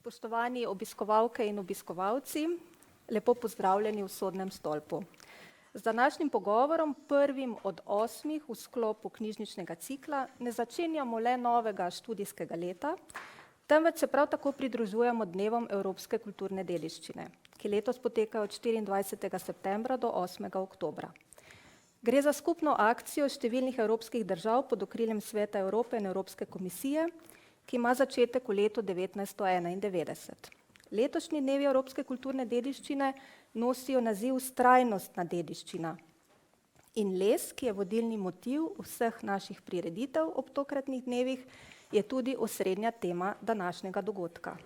Spoštovani obiskovalke in obiskovalci, lepo pozdravljeni v Sodnem stolpu. Z današnjim pogovorom, prvim od 8 v sklopu knjižničnega cikla, ne začenjamo le novega študijskega leta, temveč se prav tako pridružujemo dnevom Evropske kulturne dediščine, ki letos potekajo od 24. septembra do 8. oktobra. Gre za skupno akcijo številnih evropskih držav pod okriljem Sveta Evrope in Evropske komisije, ki ima začetek v letu 1991. Letošnji dnevi Evropske kulturne dediščine nosijo naziv Vztrajnostna dediščina. In les, ki je vodilni motiv vseh naših prireditev ob tokratnih dnevih, je tudi osrednja tema današnjega dogodka.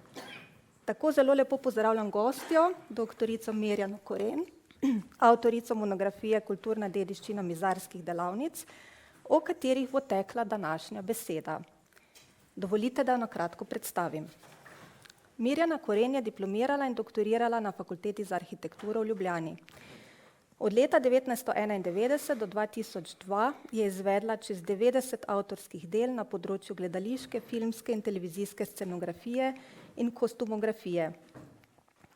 Tako zelo lepo pozdravljam gostjo, doktorico Mirjano Koren, avtorico monografije Kulturna dediščina mizarskih delavnic, o katerih bo tekla današnja beseda. Dovolite, da jo na kratko predstavim. Mirjana Koren je diplomirala in doktorirala na Fakulteti za arhitekturo v Ljubljani. Od leta 1991 do 2002 je izvedla čez 90 avtorskih del na področju gledališke, filmske in televizijske scenografije in kostumografije.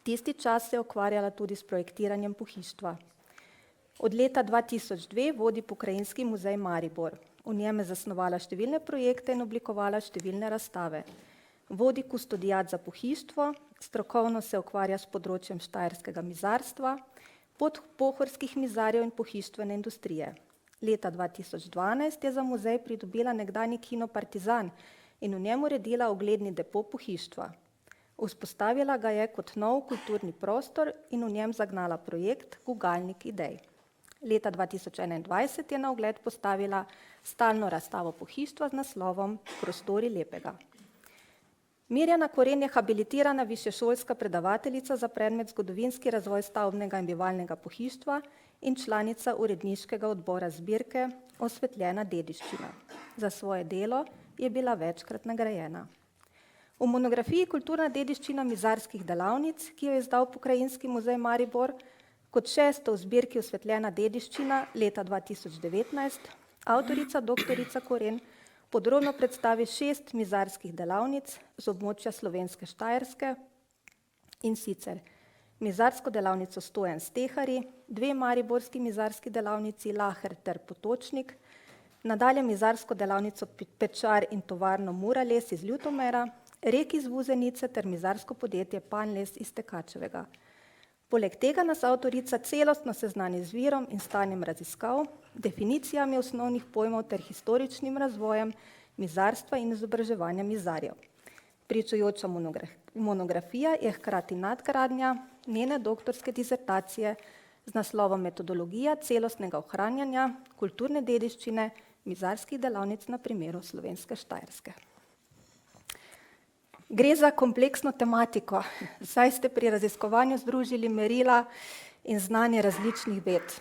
Tisti čas se je ukvarjala tudi s projektiranjem pohištva. Od leta 2002 vodi Pokrajinski muzej Maribor. V njem je zasnovala številne projekte in oblikovala številne razstave. Vodi kustodiat za pohištvo, strokovno se ukvarja s področjem štajerskega mizarstva, pohorskih mizarjev in pohištvene industrije. Leta 2012 je za muzej pridobila nekdanji kino Partizan in v njem uredila ugledni depo pohištva. Vzpostavila ga je kot nov kulturni prostor in v njem zagnala projekt Gugalnik idej. Leta 2021 je na ogled postavila stalno razstavo pohištva z naslovom Prostori lepega. Mirjana Koren je habilitirana višješolska predavateljica za predmet Zgodovinski razvoj stavbnega in bivalnega pohištva in članica uredniškega odbora zbirke Osvetljena dediščina. Za svoje delo je bila večkrat nagrajena. V monografiji Kulturna dediščina mizarskih delavnic, ki jo je izdal Pokrajinski muzej Maribor, kot 6. v zbirki Osvetljena dediščina leta 2019, avtorica doktorica Koren podrobno predstavi 6 mizarskih delavnic z območja slovenske Štajerske, in sicer mizarsko delavnico Stojan Stehari, 2 mariborski mizarski delavnici Laher ter Potočnik, nadalje mizarsko delavnico Pečar in tovarno Murales iz Ljutomera, Rek iz Vuzenice ter mizarsko podjetje Panles iz Tekačevega. Poleg tega nas avtorica celostno seznani z virom in stanjem raziskav, definicijami osnovnih pojmov ter historičnim razvojem mizarstva in izobraževanja mizarjev. Pričujoča monografija je hkrati nadgradnja njene doktorske disertacije z naslovom Metodologija celostnega ohranjanja kulturne dediščine mizarskih delavnic na primeru slovenske Štajerske. Gre za kompleksno tematiko, saj ste pri raziskovanju združili merila in znanje različnih ved,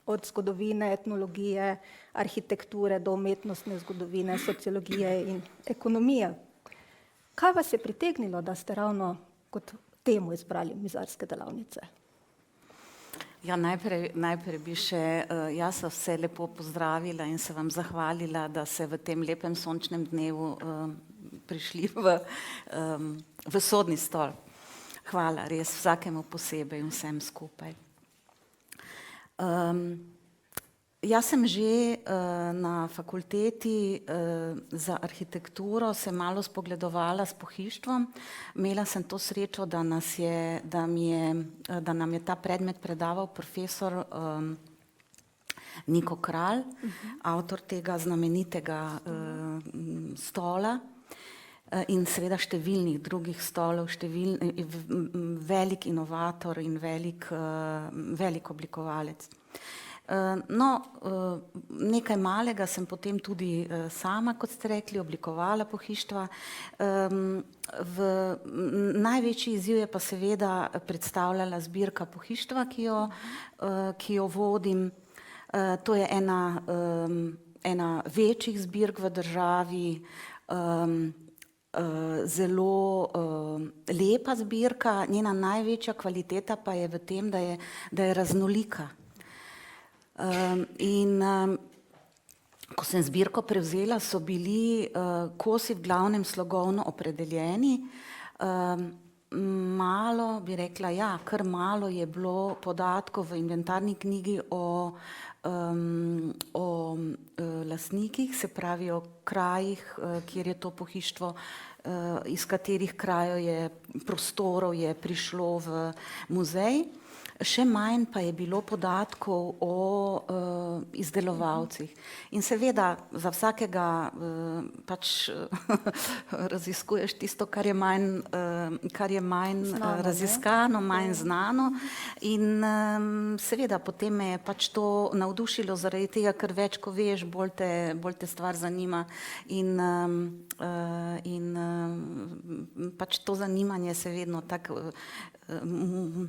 od zgodovine, etnologije, arhitekture do umetnostne zgodovine, sociologije in ekonomije. Kaj vas je pritegnilo, da ste ravno kot temo izbrali mizarske delavnice? Ja, najprej bi še jaz vse lepo pozdravila in se vam zahvalila, da se v tem lepem sončnem dnevu prišli v Sodni stolp. Hvala res vsakemu posebej in vsem skupaj. Jaz sem že na fakulteti za arhitekturo se malo spogledovala s pohištvom. Imela sem to srečo, da nam je ta predmet predaval profesor Niko Kralj, avtor tega znamenitega stola in seveda številnih drugih stolov, velik inovator in velik oblikovalec. No, nekaj malega sem potem tudi sama, kot ste rekli, oblikovala pohištva. Največji izziv je pa seveda predstavljala zbirka pohištva, ki jo vodim. To je ena večjih zbirk v državi, zelo lepa zbirka, njena največja kvaliteta pa je v tem, da je raznolika. In ko sem zbirko prevzela, so bili kosi v glavnem slogovno opredeljeni, malo, bi rekla, ja, kar malo je bilo podatkov v inventarni knjigi o lastnikih, se pravi o krajih, kjer je to pohištvo, iz katerih prostorov je prišlo v muzej. Še manj pa je bilo podatkov o izdelovalcih. In seveda za vsakega pač raziskuješ tisto, kar je manj Znano, raziskano, manj znano. In seveda potem me je pač to navdušilo zaradi tega, ker več ko veš, bolj te stvar zanima. In pač to zanimanje se vedno tako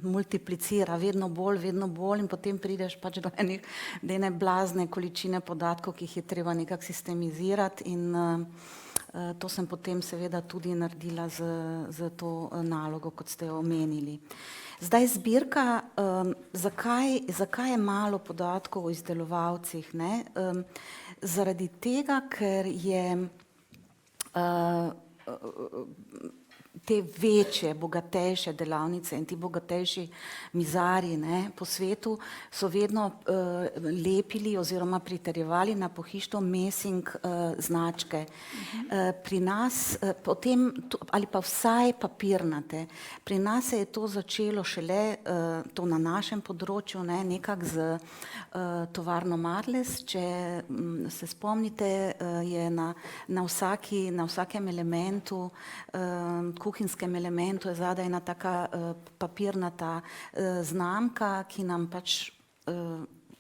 multiplicira, vedno bolj in potem prideš pač do ene blazne količine podatkov, ki jih je treba nekako sistemizirati in to sem potem seveda tudi naredila z to nalogo, kot ste jo omenili. Zdaj zbirka, zakaj je malo podatkov o izdelovalcih, ne? Zaradi tega, ker je te večje, bogatejše delavnice in ti bogatejši mizarji, ne, po svetu so vedno lepili oziroma pritrjevali na pohištvo mesing značke. Pri nas potem, ali pa vsaj papirnate, pri nas se je to začelo šele, to na našem področju, ne, nekako z tovarno Marles. Če se spomnite, je na vsakem elementu, kuhinjskem elementu je zadaj ena taka papirnata znamka, ki nam pač,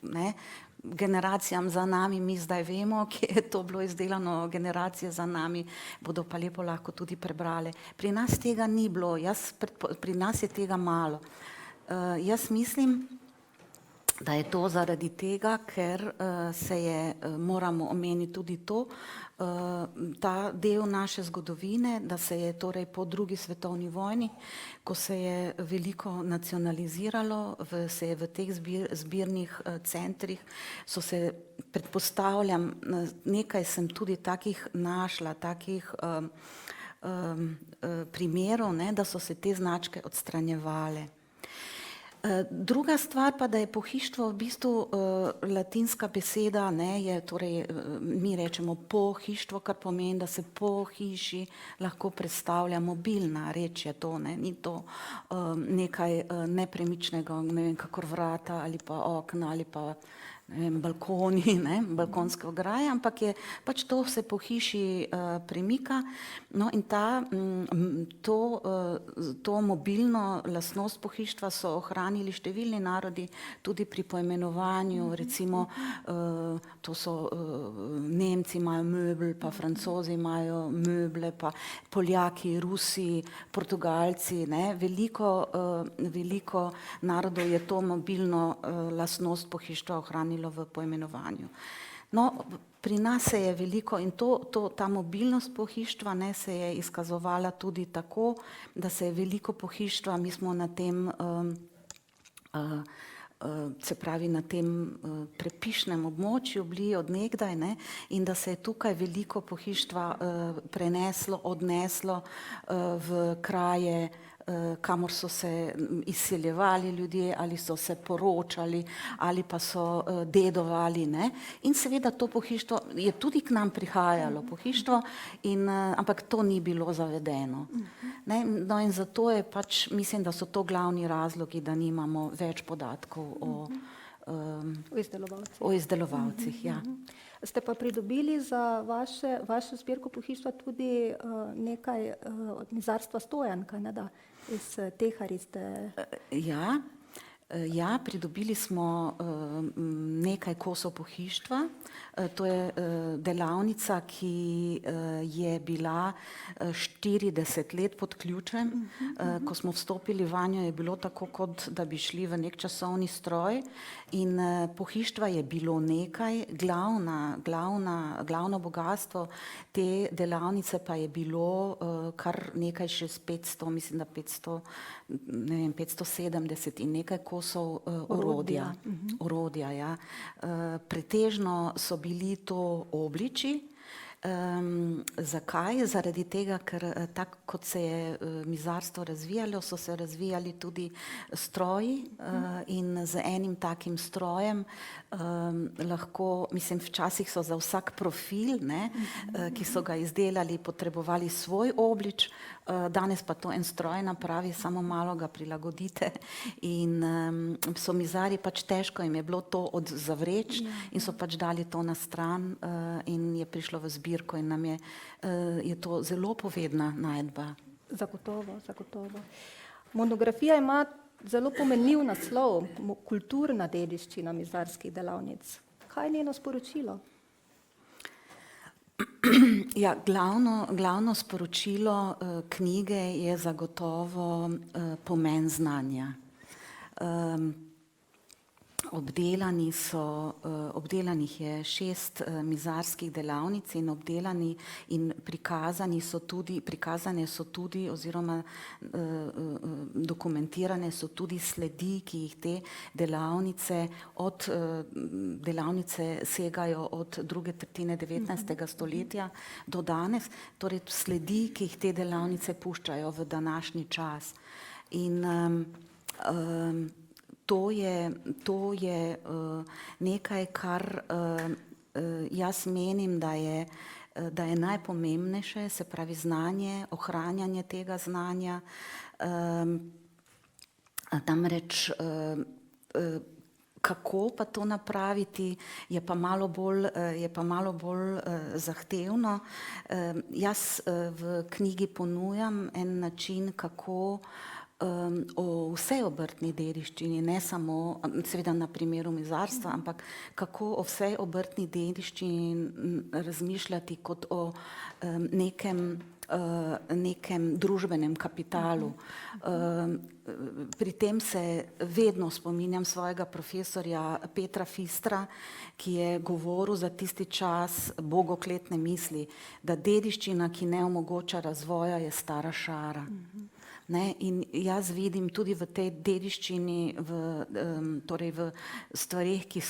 ne, generacijam za nami, mi zdaj vemo, kje je to bilo izdelano, generacije za nami bodo pa lepo lahko tudi prebrale. Pri nas tega ni bilo, pri nas je tega malo. Jaz mislim, da je to zaradi tega, ker moramo omeniti tudi to, ta del naše zgodovine, da se je torej po drugi svetovni vojni, ko se je veliko nacionaliziralo, se je v teh zbirnih centrih, so se, predpostavljam, nekaj sem tudi takih našla, takih primerov, ne, da so se te značke odstranjevale. Druga stvar pa, da je pohištvo v bistvu latinska beseda, ne, je torej, mi rečemo pohištvo, kar pomeni, da se po hiši lahko predstavlja mobilna reč je to, ne, ni to nekaj nepremičnega, ne vem, kakor vrata ali pa okna ali pa ne vem, balkoni, ne, balkonske ograje, ampak je pač to se po hiši premika. No, in to mobilno lastnost pohištva so ohranili številni narodi tudi pri poimenovanju, recimo to so Nemci imajo möbel, pa Francozi imajo möble, pa Poljaki, Rusi, Portugalci, ne, veliko narodov je to mobilno lastnost pohištva ohranilo v poimenovanju. No, pri nas se je veliko in ta mobilnost pohištva, ne, se je izkazovala tudi tako, da se je veliko pohištva, mi smo na tem, se pravi na tem prepišnem območju bili od nekdaj, ne, in da se je tukaj veliko pohištva odneslo v kraje, kamor so se izseljevali ljudje ali so se poročali ali pa so dedovali, ne. In seveda to pohištvo je tudi k nam prihajalo, pohištvo, ampak to ni bilo zavedeno. Ne. No, in zato je pač, mislim, da so to glavni razlogi, da nimamo več podatkov o izdelovalcih, ja. Ste pa pridobili za vašo zbirko pohištva tudi nekaj od mizarstva Stojan, kajneda, iz Tehari ste... Ja, pridobili smo nekaj kosov pohištva. To je delavnica, ki je bila 40 let pod ključem. Ko smo vstopili vanjo, je bilo tako, kot da bi šli v nek časovni stroj. In pohištva je bilo nekaj, glavno bogastvo te delavnice pa je bilo kar nekaj še z 500, mislim, da 570 in nekaj kosov orodja, ja. Pretežno so bili to obliči, Zakaj? Zaradi tega, ker tako kot se je mizarstvo razvijalo, so se razvijali tudi stroji in z enim takim strojem lahko, mislim, včasih so za vsak profil, ne, ki so ga izdelali, potrebovali svoj oblič, danes pa to en stroj napravi, samo malo ga prilagodite in so mizarji pač težko jim je bilo to zavreči in so pač dali to na stran in je prišlo v zbirko in nam je to zelo povedna najdba. Zagotovo, zagotovo. Monografija ima zelo pomenljiv naslov, kulturna dediščina mizarskih delavnic. Kaj je njeno sporočilo? Ja, glavno sporočilo knjige je zagotovo pomen znanja. Obdelanih je 6 mizarskih delavnic in obdelani in prikazane so tudi oziroma dokumentirane so tudi sledi, ki jih te delavnice segajo od druge tretjine 19. stoletja do danes, torej sledi, ki jih te delavnice puščajo v današnji čas. In to je nekaj, kar jaz menim, da je najpomembnejše, se pravi znanje, ohranjanje tega znanja. Namreč kako pa to napraviti, je pa malo bolj zahtevno. Jaz v knjigi ponujam en način, kako o vsej obrtni dediščini, ne samo seveda na primeru mizarstva, ampak kako o vsej obrtni dediščini razmišljati kot o nekem družbenem kapitalu. Pri tem se vedno spominjam svojega profesorja Petra Fistra, ki je govoril za tisti čas bogokletne misli, da dediščina, ki ne omogoča razvoja, je stara šara. Ne, in jaz vidim tudi v tej dediščini, torej v stvareh, ki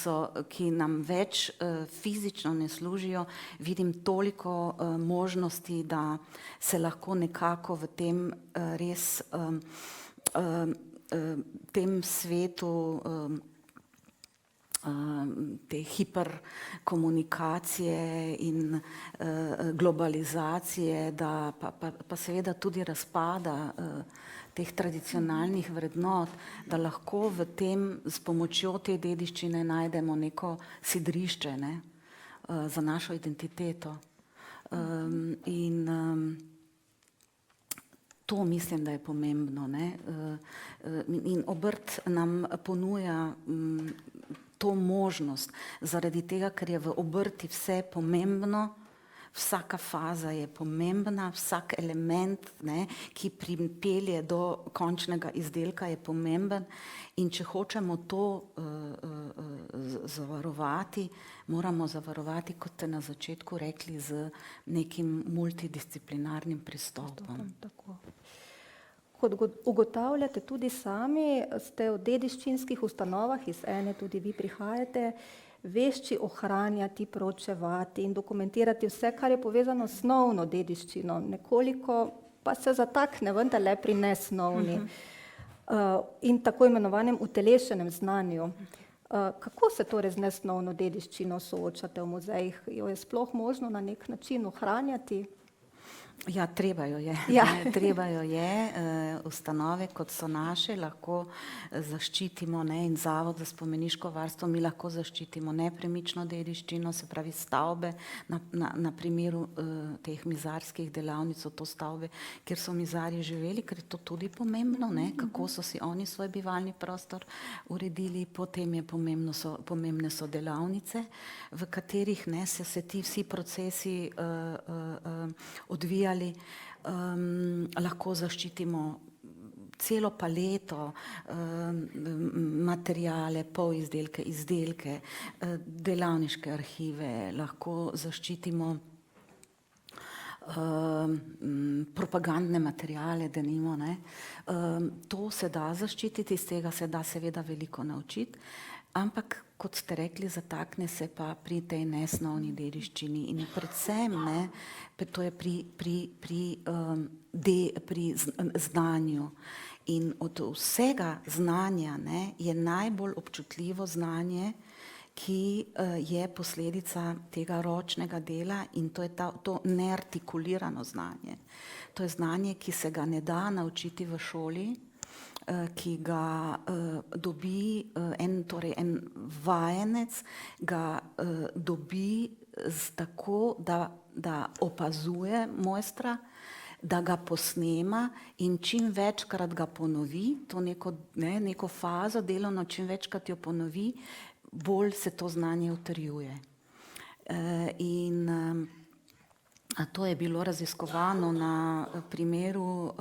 nam več fizično ne služijo, vidim toliko možnosti, da se lahko nekako v tem res tem svetu te hiperkomunikacije in globalizacije, da pa seveda tudi razpada teh tradicionalnih vrednot, da lahko v tem s pomočjo te dediščine najdemo neko sidrišče, ne, za našo identiteto. In to mislim, da je pomembno, ne. In obrt nam ponuja to možnost, zaradi tega, ker je v obrti vse pomembno, vsaka faza je pomembna, vsak element, ne, ki pripelje do končnega izdelka, je pomemben in če hočemo to zavarovati, moramo zavarovati, kot ste na začetku rekli, z nekim multidisciplinarnim pristopom. Tako. Kot ugotavljate tudi sami, ste v dediščinskih ustanovah, iz ene tudi vi prihajate, vešči ohranjati, proučevati in dokumentirati vse, kar je povezano s snovno dediščino. Nekoliko pa se zatakne vendarle pri nesnovni in tako imenovanem utelešenem znanju. Kako se torej z nesnovno dediščino soočate v muzejih? Jo je sploh možno na nek način ohranjati? Ja, treba jo je. Treba jo je. Ustanove, kot so naše, lahko zaščitimo, ne, in Zavod za spomeniško varstvo, mi lahko zaščitimo nepremično dediščino, se pravi stavbe, na primeru teh mizarskih delavnic so to stavbe, kjer so mizarji živeli, ker je to tudi pomembno, ne, kako so si oni svoj bivalni prostor uredili. Potem je pomembne so delavnice, v katerih, ne, se ti vsi procesi odvijali. Lahko zaščitimo celo paleto, materiale, polizdelke, izdelke, delavniške arhive, lahko zaščitimo propagandne materiale, denimo, ne. To se da zaščititi, iz tega se da seveda veliko naučiti. Ampak, kot ste rekli, zatakne se pa pri tej nesnovni dediščini in predvsem, ne, to je pri znanju. In od vsega znanja, ne, je najbolj občutljivo znanje, ki je posledica tega ročnega dela, in to je to neartikulirano znanje. To je znanje, ki se ga ne da naučiti v šoli, ki ga dobi en vajenec, ga dobi tako, da opazuje mojstra, da ga posnema in čim večkrat ga ponovi, to neko fazo delovno, čim večkrat jo ponovi, bolj se to znanje utrjuje. In to je bilo raziskovano na primeru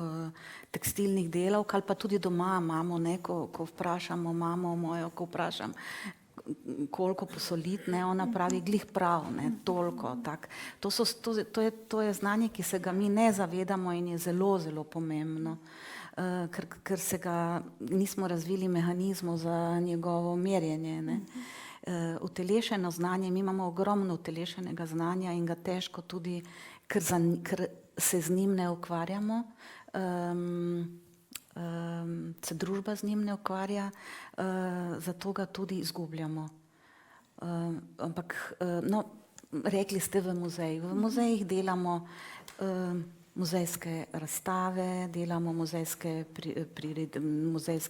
tekstilnih delavk, ali pa tudi doma imamo, ko vprašamo mamo mojo, ko vprašam, koliko posoliti, ona pravi glih prav, toliko. Tak. To je znanje, ki se ga mi ne zavedamo in je zelo, zelo pomembno, ker se ga nismo razvili mehanizmov za njegovo merjenje. Ne. Utelešeno znanje, mi imamo ogromno utelešenega znanja in ga težko tudi, ker se z njim ne ukvarjamo, se družba z njim ne ukvarja, zato ga tudi izgubljamo. Ampak, rekli ste v muzeju. V muzejih delamo muzejske razstave, delamo muzejske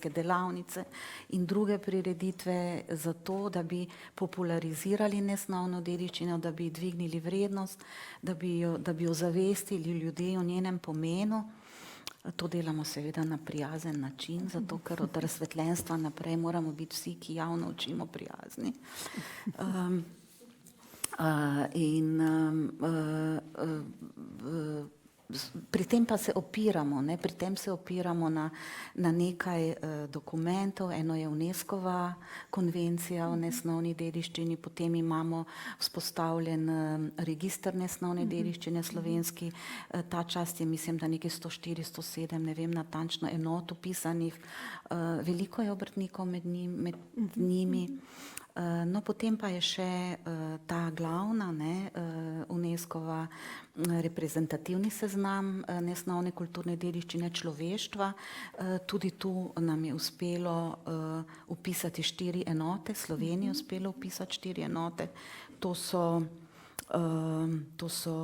delavnice in druge prireditve zato, da bi popularizirali nesnovno dediščino, da bi dvignili vrednost, da bi ozavestili ljudi o njenem pomenu. To delamo seveda na prijazen način, zato ker od razsvetljenstva naprej moramo biti vsi, ki javno učimo, prijazni. Pri tem pa se opiramo, na nekaj dokumentov. Eno je UNESCO-va konvencija o nesnovni dediščini, potem imamo vzpostavljen register nesnovne dediščine slovenski. Ta čas je, mislim, da nekaj 104, 107, ne vem natančno, enot vpisanih. Veliko je obrtnikov med njimi. No, potem pa je še ta glavna, UNESCO-va reprezentativni seznam nesnovne kulturne dediščine človeštva. Tudi tu nam je uspelo vpisati 4 enote, Sloveniji je uspelo vpisati 4 enote. To so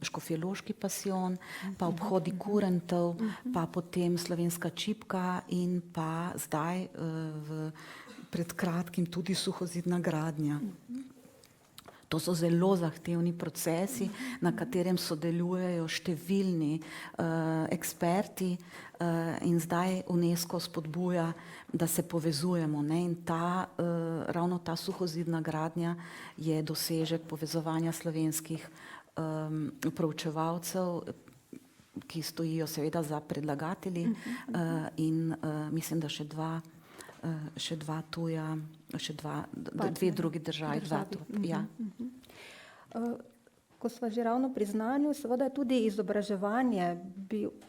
Škofjeloški pasijon, pa obhodi kurentov, pa potem slovenska čipka in pa zdaj pred kratkim tudi suhozidna gradnja. To so zelo zahtevni procesi, na katerem sodelujejo številni eksperti, in zdaj UNESCO spodbuja, da se povezujemo. In ravno ta suhozidna gradnja je dosežek povezovanja slovenskih proučevalcev, ki stojijo seveda za predlagatelji, in mislim, da dve drugi državi. Ja. Ko sva že ravno pri znanju, seveda tudi izobraževanje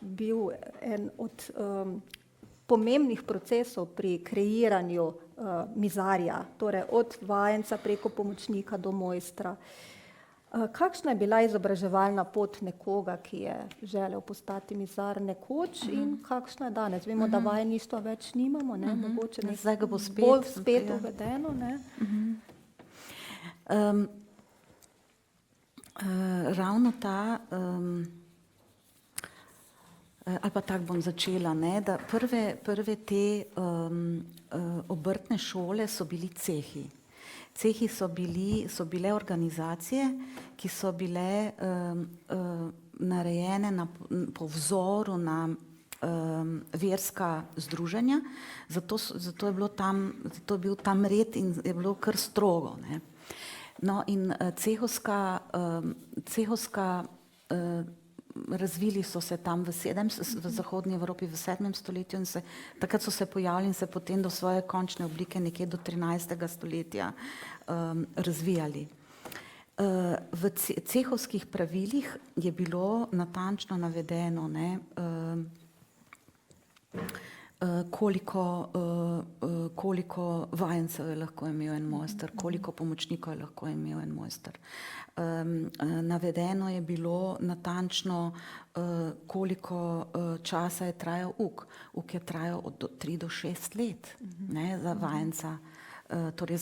bil en od pomembnih procesov pri kreiranju mizarja, torej od vajenca preko pomočnika do mojstra. Kakšna je bila izobraževalna pot nekoga, ki je želel postati mizar nekoč, in kakšna je danes? Vemo, da vajeništva več nimamo, mogoče zdaj ga bo spet uvedeno. Ravno ta, ali pa tako bom začela, da prve te obrtne šole so bili cehi. Cehi so bile organizacije, ki so bile narejene po vzoru na verska združenja, zato je bil tam red in je bilo kar strogo. No, in cehovska razvili so se tam v zahodnji Evropi v 7. stoletju in takrat so se pojavili in se potem do svoje končne oblike nekje do 13. stoletja razvijali. V cehovskih pravilih je bilo natančno navedeno, koliko vajencev je lahko imel en mojster, koliko pomočnikov je lahko imel en mojster. Navedeno je bilo natančno, koliko časa je trajal uk. Uk je trajal od 3 do 6 let, ne, za vajenca, torej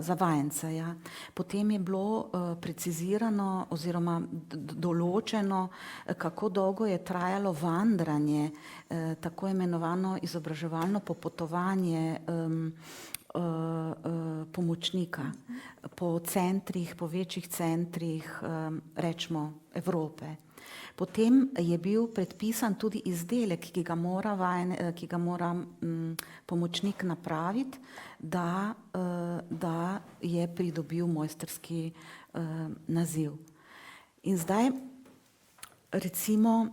za vajenca. Ja. Potem je bilo precizirano oziroma določeno, kako dolgo je trajalo vandranje, tako imenovano izobraževalno popotovanje pomočnika po centrih, po večjih centrih, rečemo Evrope. Potem je bil predpisan tudi izdelek, ki ga mora pomočnik napraviti, da je pridobil mojstrski naziv. In zdaj recimo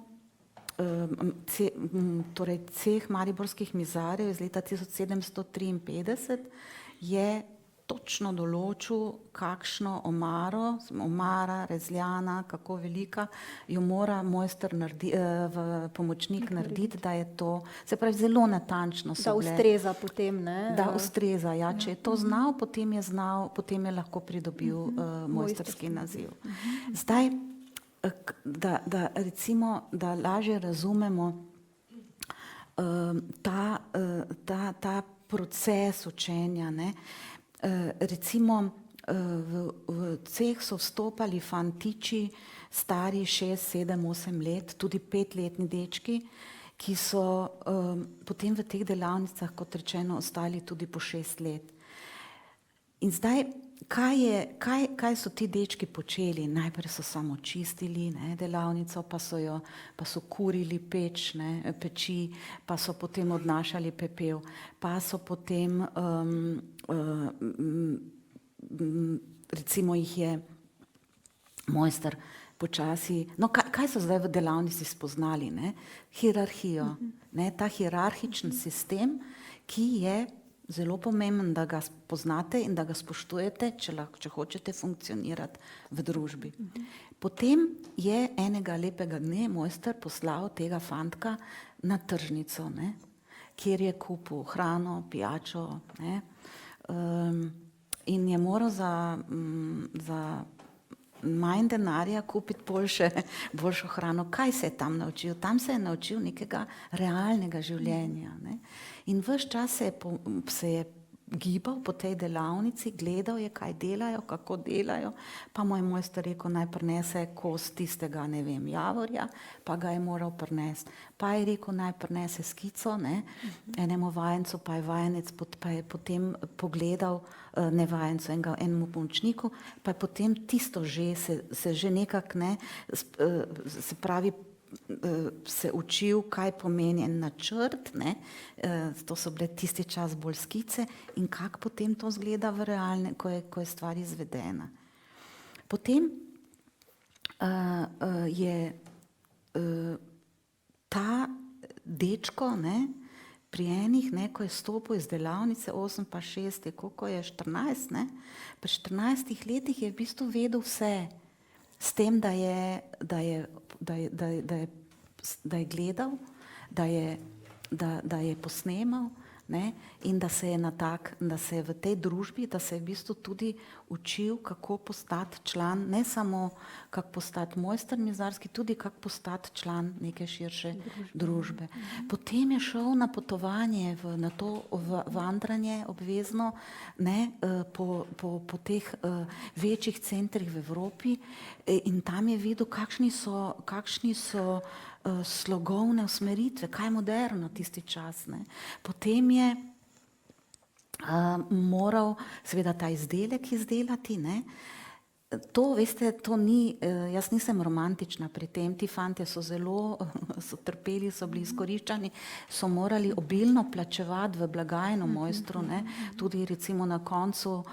torej ceh mariborskih mizarjev iz leta 1753 je točno določil, kakšno omara, rezljana, kako velika, jo mora mojster pomočnik narediti, da je to, se pravi, zelo natančno so bile. Da ustreza potem, ne? Da ustreza, ja. Če je to znal, potem je lahko pridobil mojstrski naziv. Zdaj, da recimo, da lažje razumemo ta proces učenja, ne. Recimo v ceh so vstopali fantiči stari 6, 7, 8 let, tudi 5-letni dečki, ki so potem v teh delavnicah, kot rečeno, ostali tudi po 6 let. In zdaj, kaj so ti dečki počeli? Najprej so samo čistili, ne, delavnico, pa so kurili peči, pa so potem odnašali pepel, pa so potem recimo jih je mojster počasi, no kaj so zdaj v delavnici spoznali, ne? Hierarhijo, ne? Ta hierarhičen sistem, ki je zelo pomemben, da ga poznate in da ga spoštujete, če hočete funkcionirati v družbi. Potem je enega lepega dne mojster poslal tega fantka na tržnico, ne? Kjer je kupil hrano, pijačo, ne? In je moral za manj denarja kupiti boljšo hrano. Kaj se je tam naučil? Tam se je naučil nekega realnega življenja, ne? In ves čas se je gibal po tej delavnici, gledal je, kaj delajo, kako delajo, pa mu je mojster rekel, naj prinese kos tistega, ne vem, javorja, pa ga je moral prinesti. Pa je rekel, naj prinese skico, ne, enemu vajencu, pa je vajenec pa je potem pogledal, ne vajencu, enemu pomočniku, pa je potem tisto že, se že nekako, ne, se pravi, se učil, kaj pomeni en načrt, ne, to so bile tisti čas bolj skice in kako potem to izgleda v realne, ko je stvar izvedena. Potem je ta dečko, ne, pri enih, ne, ko je stopil iz delavnice 8 pa 6, koliko je 14, ne, pri 14 letih je v bistvu vedel vse, s tem, da je gledal, da je posnemal, ne, in da se je v tej družbi, da se je v bistvu tudi učil, kako postati član, ne samo kako postati mojster mizarski, tudi kako postati član neke širše družbe. Potem je šel na potovanje, na to vandranje obvezno, ne, po teh večjih centrih v Evropi in tam je videl, kakšni so slogovne usmeritve, kaj je moderno tisti čas, ne. Potem je moral seveda ta izdelek izdelati, ne. To, veste, to ni, jaz nisem romantična pri tem, ti fantje so trpeli, so bili izkoriščani, so morali obilno plačevati v blagajno mojstru, ne, tudi recimo na koncu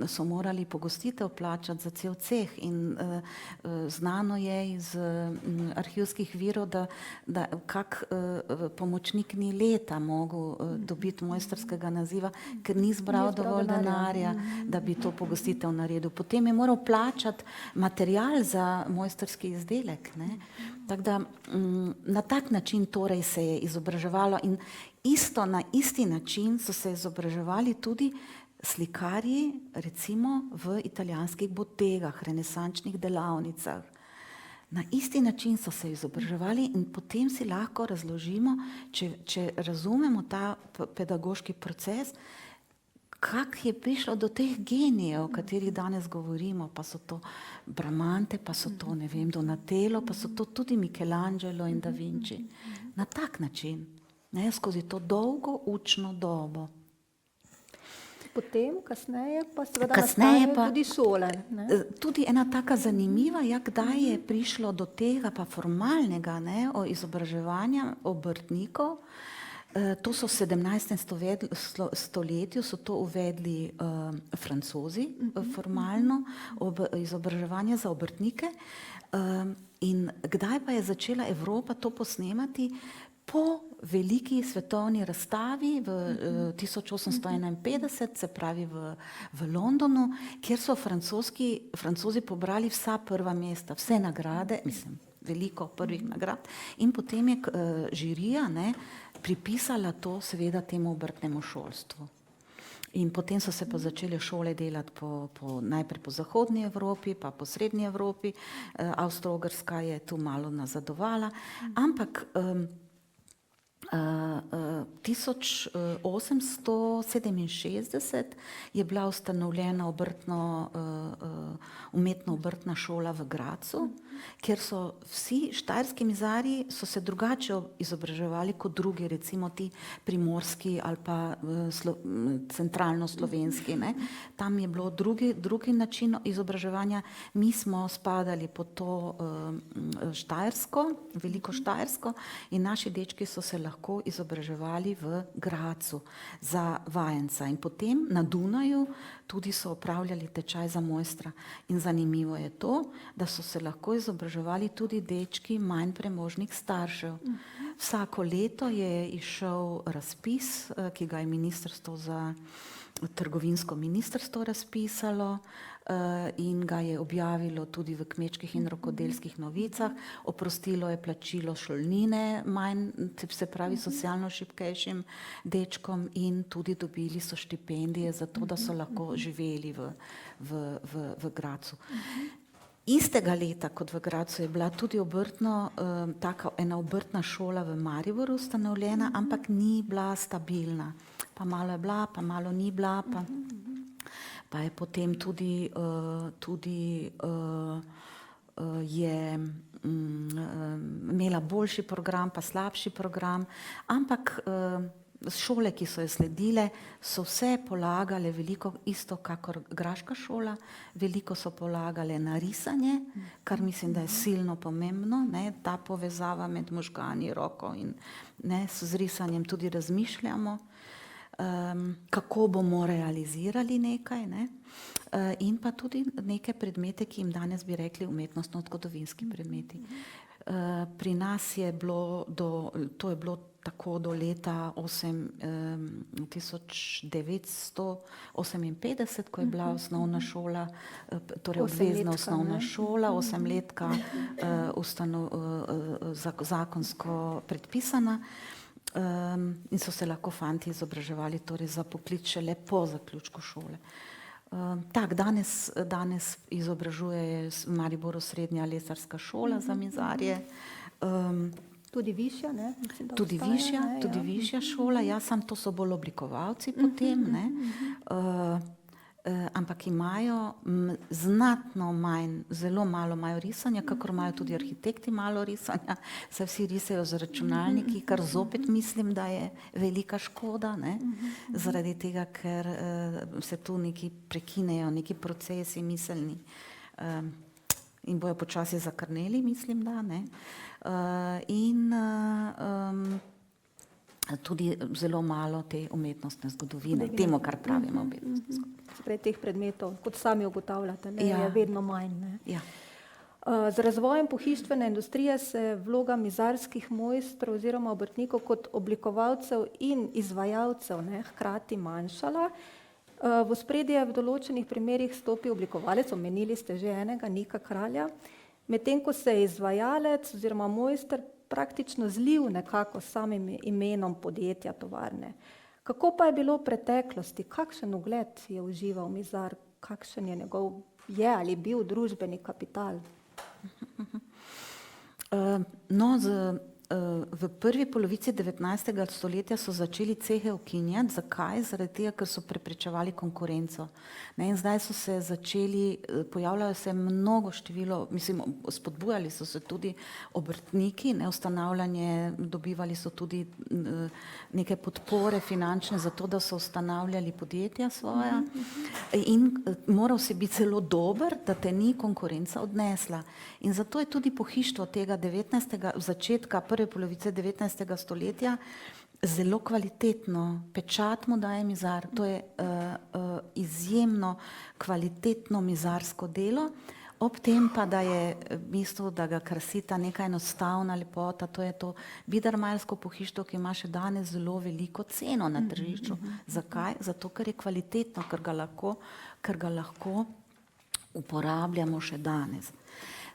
so morali pogostitev plačati za cel ceh in znano je iz arhivskih virov, da kak pomočnik ni leta mogel dobiti mojstrskega naziva, ker ni zbral dovolj denarja, da bi to pogostitev naredil. Potem je moral plačati material za mojstrski izdelek, ne. Tako da na tak način torej se je izobraževalo in Na isti način so se izobraževali tudi slikarji, recimo v italijanskih botegah, renesančnih delavnicah. Na isti način so se izobraževali in potem si lahko razložimo, če razumemo ta pedagoški proces, kako je prišlo do teh genijev, o katerih danes govorimo, pa so to Bramante, pa so to, ne vem, Donatello, pa so to tudi Michelangelo in Da Vinci. Na tak način, ne, skozi to dolgo učno dobo. Potem, kasneje pa seveda nastajajo tudi šole. Ne? Tudi ena taka zanimiva, kdaj je prišlo do tega pa formalnega, ne, izobraževanja obrtnikov. To so v 17. stoletju so to uvedli Francozi formalno izobraževanje za obrtnike. In kdaj pa je začela Evropa to posnemati? Po veliki svetovni razstavi v 1851, se pravi v Londonu, kjer so Francozi pobrali vsa prva mesta, vse nagrade, mislim, veliko prvih nagrad, in potem je žirija, ne, pripisala to seveda temu obrtnemu šolstvu. In potem so se pa začele šole delati najprej po zahodni Evropi, pa po srednji Evropi. Avstro-Ogrska je tu malo nazadovala, ampak 1867 je bila ustanovljena umetno obrtna šola v Grazu, kjer so vsi štajerski mizarji so se drugače izobraževali kot drugi, recimo ti primorski ali pa centralno-slovenski. Ne. Tam je bilo drugi način izobraževanja. Mi smo spadali pod to štajersko, veliko štajersko, in naši dečki so se lahko izobraževali v Grazu za vajenca. In potem na Dunaju tudi so opravljali tečaj za mojstra. In zanimivo je to, da so se lahko izobraževali tudi dečki manj premožnih staršev. Vsako leto je izšel razpis, ki ga je trgovinsko ministrstvo razpisalo, in ga je objavilo tudi v Kmečkih in rokodelskih novicah. Oprostilo je plačilo šolnine manj, se pravi socialno šibkejšim dečkom, in tudi dobili so štipendije za to, da so lahko živeli v Grazu. Istega leta kot v Grazu je bila tudi ena obrtna šola v Mariboru ustanovljena, ampak ni bila stabilna. Pa malo je bila, pa malo ni bila, pa je potem tudi je imela boljši program, pa slabši program, ampak šole, ki so jo sledile, so vse polagale veliko, isto kakor graška šola, veliko so polagale na risanje, kar mislim, da je silno pomembno, ne, ta povezava med možgani, roko in ne, z risanjem tudi razmišljamo, kako bomo realizirali nekaj, ne, in pa tudi neke predmete, ki jim danes bi rekli umetnostno-zgodovinski predmeti. Pri nas je bilo, to je bilo tako do leta 1958, ko je bila osnovna šola, torej obvezna osnovna šola, 8-letka zakonsko predpisana, in so se lahko fanti izobraževali torej za poklic šele po zaključku šole. Tak, danes izobražuje v Mariboru srednja lesarska šola za mizarje. Tudi višja, ne? Tudi višja šola, ja, samo to so bolj oblikovalci potem, ne. Ampak imajo znatno manj, zelo malo imajo risanja, kakor imajo tudi arhitekti malo risanja, saj vsi risajo z računalniki, kar zopet mislim, da je velika škoda, ne, zaradi tega, ker se tu neki prekinejo, neki procesi miselni, in bojo počasi zakrneli, mislim, da, ne. In tudi zelo malo te umetnostne zgodovine, temu, kar pravimo umetnostne zgodovine. Sprej teh predmetov, kot sami ugotavljate, ne, je vedno manj. Ne. Ja. Z razvojem pohištvene industrije se je vloga mizarskih mojstrov oziroma obrtnikov kot oblikovalcev in izvajalcev, ne, hkrati manjšala. V ospredje v določenih primerih stopi oblikovalec, omenili ste že enega, Nika Kralja, medtem ko se je izvajalec oziroma mojster praktično zliv nekako s samim imenom podjetja tovarne. Kako pa je bilo v preteklosti? Kakšen ugled je užival Mizar? Kakšen je njegov ali bil družbeni kapital? V prvi polovici 19. stoletja so začeli cehe ukinjati. Zakaj? Zaradi tega, ker so preprečevali konkurenco. In zdaj so se začeli, pojavljajo se mnogo število, spodbujali so se tudi obrtniki, ustanavljanje, dobivali so tudi neke podpore finančne za to, da so ustanavljali podjetja svoja in moral si biti zelo dober, da te ni konkurenca odnesla. In zato je tudi pohištvo tega začetka prve polovice 19. stoletja zelo kvalitetno. Pečat mu daje Mizar, to je izjemno kvalitetno mizarsko delo, ob tem pa, da je v bistvu, da ga krasita neka enostavna lepota, to je to bidermajsko pohištvo, ki ima še danes zelo veliko ceno na tržišču. Zakaj? Zato, ker je kvalitetno, ker ga lahko uporabljamo še danes.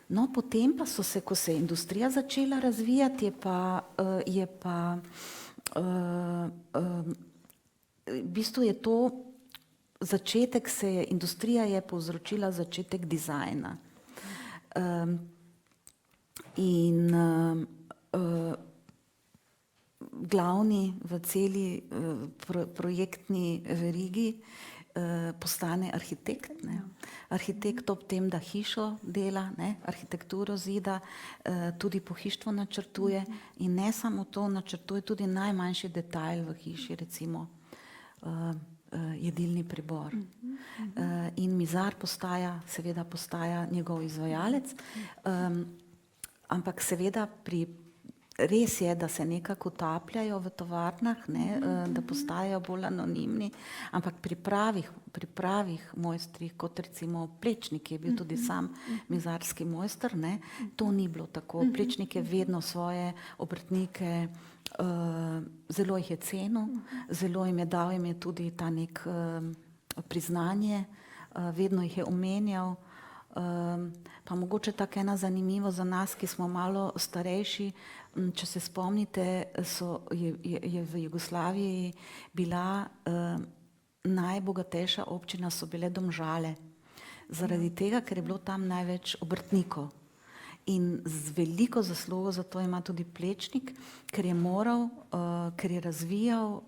No, potem pa so se, ko se je industrija začela razvijati, v bistvu je to začetek, industrija je povzročila začetek dizajna. Glavni v celi projektni verigi postane arhitekt. Arhitekt ob tem, da hišo dela, arhitekturo zida, tudi pohištvo načrtuje in ne samo to, načrtuje tudi najmanjši detajl v hiši, recimo jedilni pribor. In Mizar seveda postaja njegov izvajalec, ampak seveda res je, da se nekako utapljajo v tovarnah, da postajajo bolj anonimni, ampak pri pravih mojstrih, kot recimo Plečnik, ki je bil tudi sam mizarski mojster, to ni bilo tako. Plečnik je vedno svoje obrtnike, zelo jih je cenil, zelo jim je dal, jim je tudi ta nek priznanje, vedno jih je omenjal. Pa mogoče tako ena zanimivo za nas, ki smo malo starejši, če se spomnite, je v Jugoslaviji bila najbogatejša občina so bile Domžale. Zaradi tega, ker je bilo tam največ obrtnikov. In z veliko zaslugo za to ima tudi Plečnik, ker je razvijal,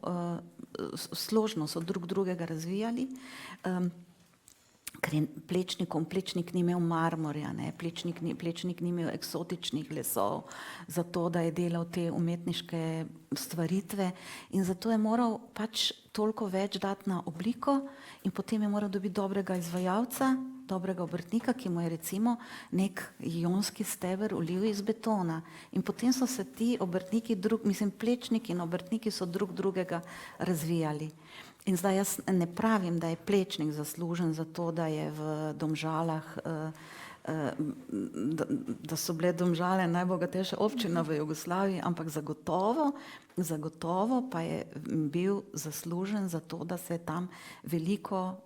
složno so drug drugega razvijali, ker je Plečnik ni imel marmorja, Plečnik ni imel eksotičnih lesov, zato da je delal te umetniške stvaritve in zato je moral pač toliko več dati na obliko in potem je moral dobiti dobrega izvajalca, dobrega obrtnika, ki mu je recimo nek ionski steber ulil iz betona. In potem so se ti obrtniki, Plečnik in obrtniki so drug drugega razvijali. In zdaj jaz ne pravim, da je Plečnik zaslužen za to, da je v Domžalah, da so bile Domžale najbogatejša občina v Jugoslaviji, ampak zagotovo pa je bil zaslužen za to, da se je tam veliko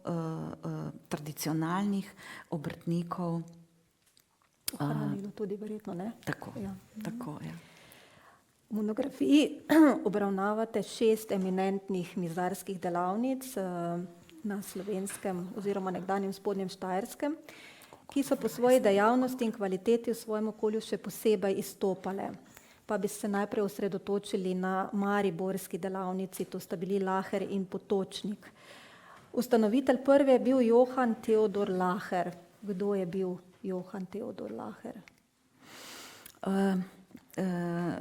tradicionalnih obrtnikov ohranilo tudi verjetno, ne? Tako, ja. V monografiji obravnavate 6 eminentnih mizarskih delavnic na Slovenskem oziroma nekdanjem Spodnjem Štajerskem, ki so po svoji dejavnosti in kvaliteti v svojem okolju še posebej izstopale. Pa bi se najprej osredotočili na mariborski delavnici, to sta bili Laher in Potočnik. Ustanovitelj prve je bil Johann Theodor Laher. Kdo je bil Johann Theodor Laher?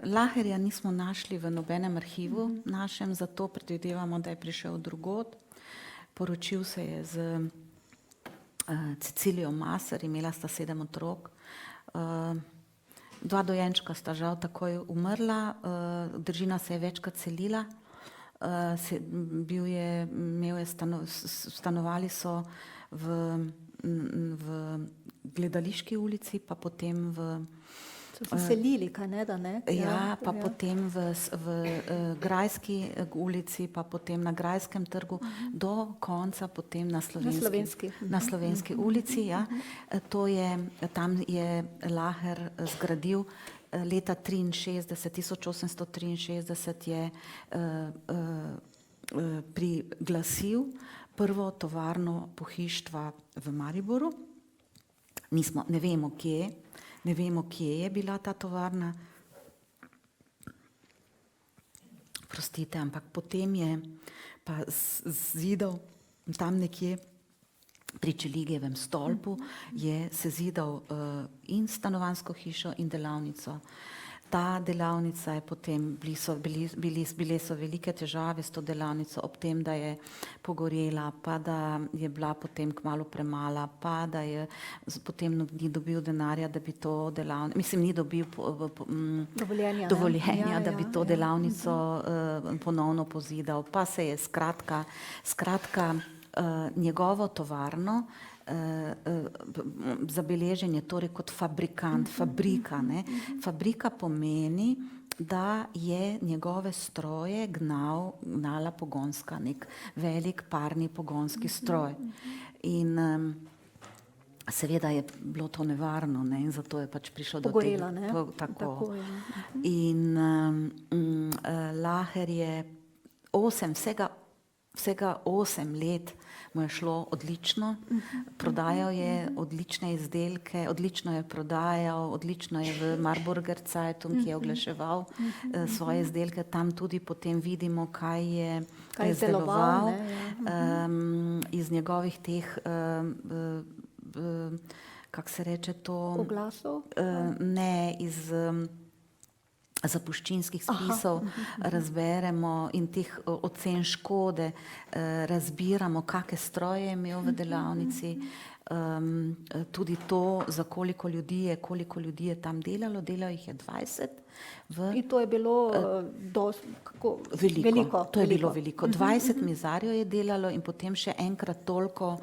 Laherja nismo našli v nobenem arhivu našem, zato predvidevamo, da je prišel drugod. Poročil se je z Cecilijo Maser, imela sta 7 otrok. 2 dojenčka sta žal takoj umrla, družina se je večkrat selila, stanovali so v Gledališki ulici, pa potem So se selili, kaj ne, da ne? Pa potem v Grajski ulici, pa potem na Grajskem trgu, do konca potem na Slovenski ulici. Tam je Laher zgradil leta 1863 je priglasil prvo tovarno pohištva v Mariboru. Ne vemo, kje je bila ta tovarna. Prostite, ampak potem je pa zidal tam nekje pri Čeligijevem stolpu, je sezidal in stanovanjsko hišo in delavnico. Ta delavnica je potem, bile so velike težave s to delavnico ob tem, da je pogorela, pa da je bila potem kmalu premala, pa da je potem ni dobil denarja, da bi to delavnico, mislim, ni dobil dovoljenja, da bi to delavnico ponovno pozidal, pa se je skratka njegovo tovarno zabeležen je torej kot fabrikant, fabrika. Fabrika pomeni, da je njegove stroje gnala pogonska, nek velik parni pogonski stroj. In seveda je bilo to nevarno, in zato je pač prišlo do tega. Tako. In Laher je vsega 8 let mu je šlo odlično, prodajal je odlične izdelke, odlično je prodajal, odlično je v Marburger Zeitung, ki je oglaševal svoje izdelke, tam tudi potem vidimo, kaj je izdeloval iz njegovih teh, kako se reče to? Oglasov? Ne, iz zapuščinskih spisov razberemo in teh ocen škode razbiramo, kakšne stroje je imel v delavnici, tudi to, za koliko ljudi je tam delalo jih je 20. In to je bilo veliko. To je bilo veliko. 20 mizarjev je delalo in potem še enkrat toliko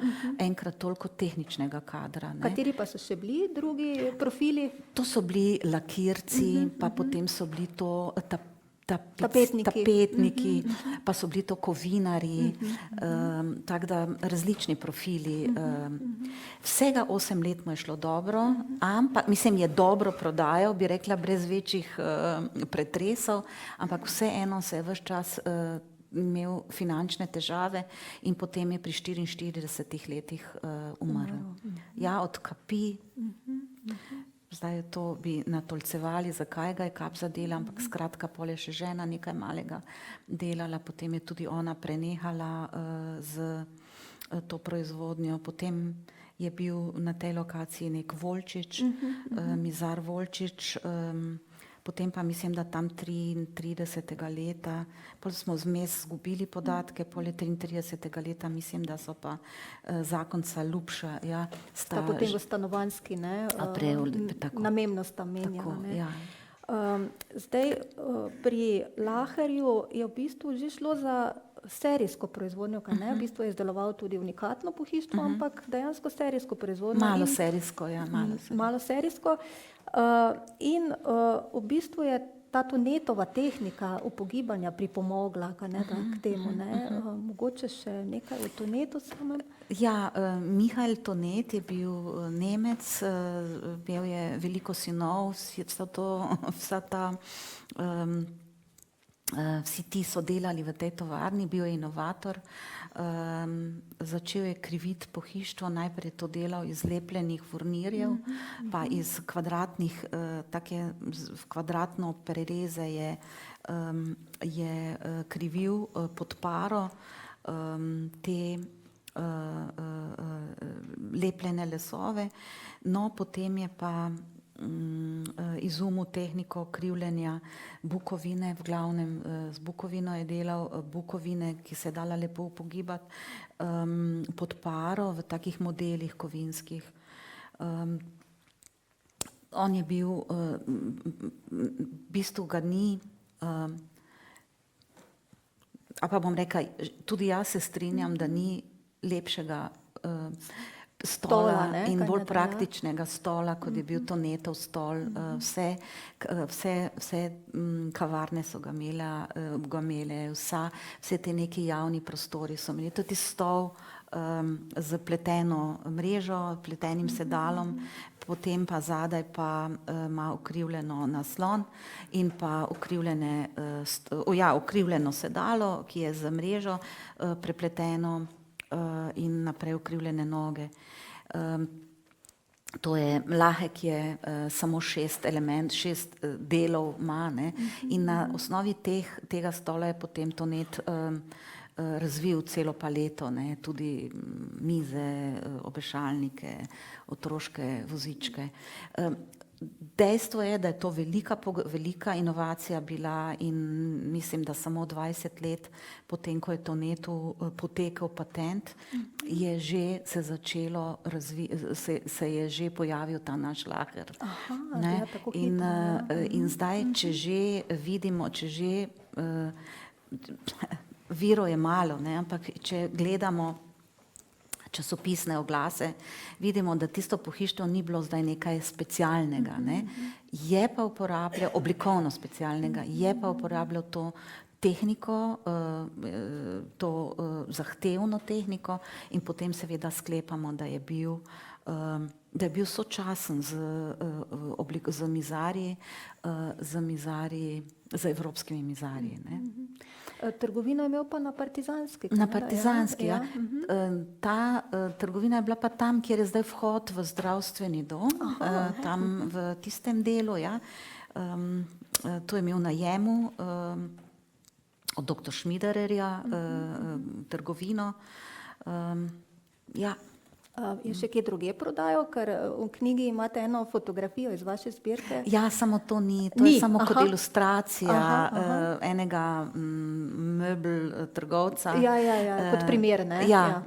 tehničnega kadra. Kateri pa so še bili drugi profili? To so bili lakirci, pa potem so bili to tapetniki, pa so bili to kovinarji, tako da različni profili. Vsega 8 let mu je šlo dobro, ampak mislim, je dobro prodajal, bi rekla, brez večjih pretresov, ampak vseeno se je ves čas imel finančne težave in potem je pri 44 letih umrl. Ja, od kapi. Zdaj to bi natolcevali, zakaj ga je kap zadela, ampak skratka, pol je še žena nekaj malega delala, potem je tudi ona prenehala z to proizvodnjo. Potem je bil na tej lokaciji nek Volčič, Mizar Volčič, potem pa mislim, da tam 33. leta, potem smo zmes zgubili podatke, poleg 33. leta mislim, da so pa zakonca Lubša, ja, sta potem v stanovanjski, namembnost tam menjala. Zdaj pri Laherju je v bistvu že šlo za serijsko proizvodnjo, kaj ne? V bistvu je izdeloval tudi unikatno pohištvo, ampak dejansko serijsko proizvodnjo. Malo serijsko. Malo serijsko. In v bistvu je ta Tonetova tehnika upogibanja pripomogla k temu. Mogoče še nekaj o Tonetu samem? Ja, Mihael Tonet je bil Nemec, imel je veliko sinov, vsi ti so delali v tej tovarni, bil je inovator, začel je kriviti pohištvo, najprej je to delal iz lepljenih furnirjev, pa iz kvadratnih, kvadratno prereze je krivil pod paro te lepljene lesove, no potem je pa izumil tehniko krivljenja bukovine, v glavnem z bukovino je delal, bukovine, ki se je dala lepo upogibati pod paro v takih modelih kovinskih. On je bil, v bistvu ga ni, a pa bom rekla, tudi jaz se strinjam, da ni lepšega Stola, ne, in kaj bolj ne, da, ja. praktičnega stola, kot je bil Tonetov stol. Vse kavarne so ga imele, vse te neki javni prostori so imeli. Tudi stol z pleteno mrežo, pletenim sedalom, potem pa zadaj pa ima ukrivljeno naslon in pa ukrivljeno sedalo, ki je z mrežo prepleteno in naprej ukrivljene noge. To je lahek, je samo 6 delov ima, ne? In na osnovi tega stola je potem Tonet razvil celo paleto, ne? Tudi mize, obešalnike, otroške vozičke. Dejstvo je, da je to velika inovacija bila in mislim, da samo 20 let potem, ko je Tonetu potekel patent, je že se začelo se je že pojavil ta naš laher. Aha, ne? ja, tako hitro. In zdaj, če že vidimo, virov je malo, ne? Ampak če gledamo časopisne oglase, vidimo, da tisto pohištvo ni bilo zdaj nekaj specialnega, ne? Je pa uporabljal, oblikovno specialnega, je pa uporabljal to tehniko, to zahtevno tehniko in potem seveda sklepamo, da je bil sočasen z mizarji, z evropskimi mizarji, ne? Trgovino je imel pa na Partizanski. Na Partizanski, ja. Ta trgovina je bila pa tam, kjer je zdaj vhod v zdravstveni dom, tam v tistem delu, ja. To je imel v najemu od doktor Šmidererja trgovino. Ja. Je še kje drugje prodajal, ker v knjigi imate eno fotografijo iz vaše zbirke? Ja, samo to ni, to je samo kot Aha. ilustracija enega möbel trgovca. Ja, kot primer, ne? Ja.